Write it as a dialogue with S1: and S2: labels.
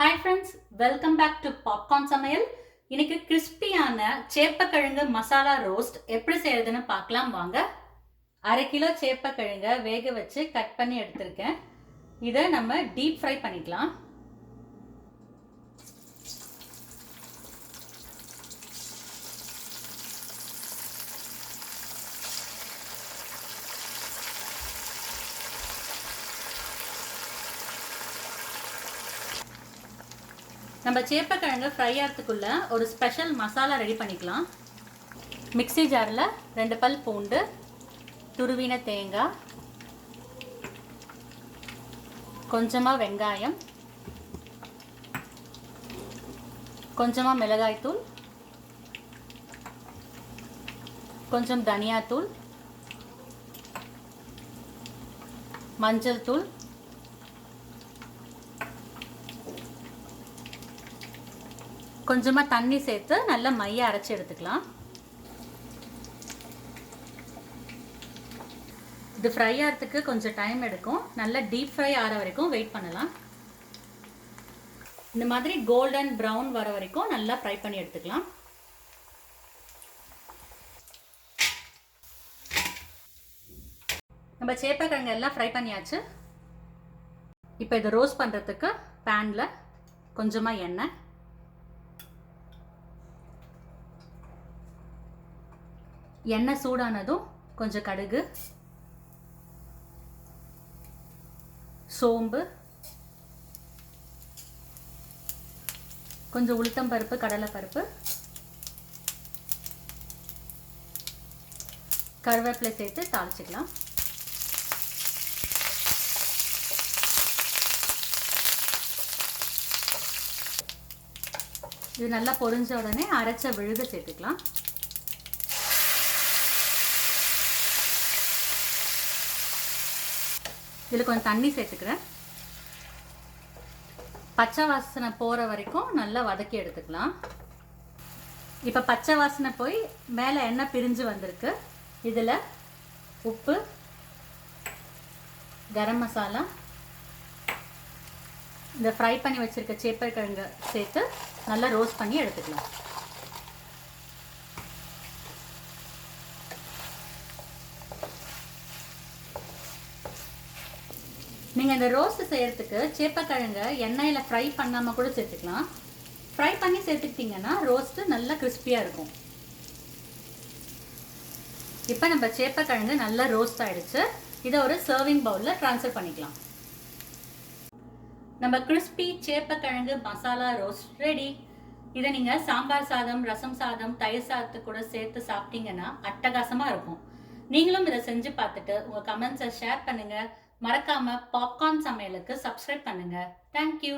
S1: Hi friends, welcome back to Popcorn சமையல். இன்னைக்கு கிறிஸ்பியான சேப்பக்கிழங்கு மசாலா ரோஸ்ட் எப்படி செய்யறதுன்னு பார்க்கலாம் வாங்க. 1/2 கிலோ சேப்பக்கிழங்க வேக வச்சு கட் பண்ணி எடுத்திருக்கேன். இதை நம்ம டீப் ஃப்ரை பண்ணிக்கலாம். நம்ம சேப்பக்கிழங்கு ஃப்ரை ஆகிறதுக்குள்ள ஒரு ஸ்பெஷல் மசாலா ரெடி பண்ணிக்கலாம். மிக்ஸி ஜாரில் 2 பல் பூண்டு, துருவின தேங்காய், கொஞ்சமாக வெங்காயம், கொஞ்சமாக மிளகாய்த்தூள், கொஞ்சம் தனியாத்தூள், மஞ்சள் தூள், கொஞ்சமாக தண்ணி சேர்த்து நல்லா மைய அரைச்சி எடுத்துக்கலாம். இது ஃப்ரை ஆகிறதுக்கு கொஞ்சம் டைம் எடுக்கும். நல்லா டீப் ஃப்ரை ஆகிற வரைக்கும் வெயிட் பண்ணலாம். இந்த மாதிரி கோல்டன் ப்ரௌன் வர வரைக்கும் நல்லா ஃப்ரை பண்ணி எடுத்துக்கலாம். நம்ம சேப்பக்கிழங்கு எல்லாம் ஃப்ரை பண்ணியாச்சு. இப்போ இதை ரோஸ்ட் பண்ணுறதுக்கு பேனில் கொஞ்சமாக எண்ணெய், எண்ணெய் சூடானதும் கொஞ்சம் கடுகு, சோம்பு, கொஞ்சம் உளுத்தம்பருப்பு, கடலைப்பருப்பு, கருவேப்பிலை சேர்த்து தாளிச்சிக்கலாம். இது நல்லா பொரிஞ்ச உடனே அரைச்ச விழுது சேர்த்துக்கலாம். இதில் கொஞ்சம் தண்ணி சேர்த்துக்கிறேன். பச்சை வாசனை போகிற வரைக்கும் நல்லா வதக்கி எடுத்துக்கலாம். இப்போ பச்சை வாசனை போய் மேலே எண்ணெய் பிரிஞ்சு வந்திருக்கு. இதில் உப்பு, கரம் மசாலா, இந்த ஃப்ரை பண்ணி வச்சுருக்க சேப்பக்கிழங்கு சேர்த்து நல்லா ரோஸ்ட் பண்ணி எடுத்துக்கலாம். நீங்கள் இந்த ரோஸ்ட் செய்கிறதுக்கு சேப்பக்கிழங்க எண்ணெயில் ஃப்ரை பண்ணாமல் கூட சேர்த்துக்கலாம். ஃப்ரை பண்ணி சேர்த்துக்கிட்டிங்கன்னா ரோஸ்ட்டு நல்லா கிறிஸ்பியாக இருக்கும். இப்போ நம்ம சேப்பக்கிழங்கு நல்லா ரோஸ்ட் ஆகிடுச்சு. இதை ஒரு சர்விங் பவுலில் ட்ரான்ஸ்ஃபர் பண்ணிக்கலாம். நம்ம கிறிஸ்பி சேப்பக்கிழங்கு மசாலா ரோஸ்ட் ரெடி. இதை நீங்கள் சாம்பார் சாதம், ரசம் சாதம், தயிர் சாதத்து கூட சேர்த்து சாப்பிட்டீங்கன்னா அட்டகாசமாக இருக்கும். நீங்களும் இதை செஞ்சு பார்த்துட்டு உங்கள் கமெண்ட்ஸை ஷேர் பண்ணுங்கள். மறக்காம பாப்கார்ன் சமையலுக்கு சப்ஸ்கிரைப் பண்ணுங்க. தேங்க்யூ.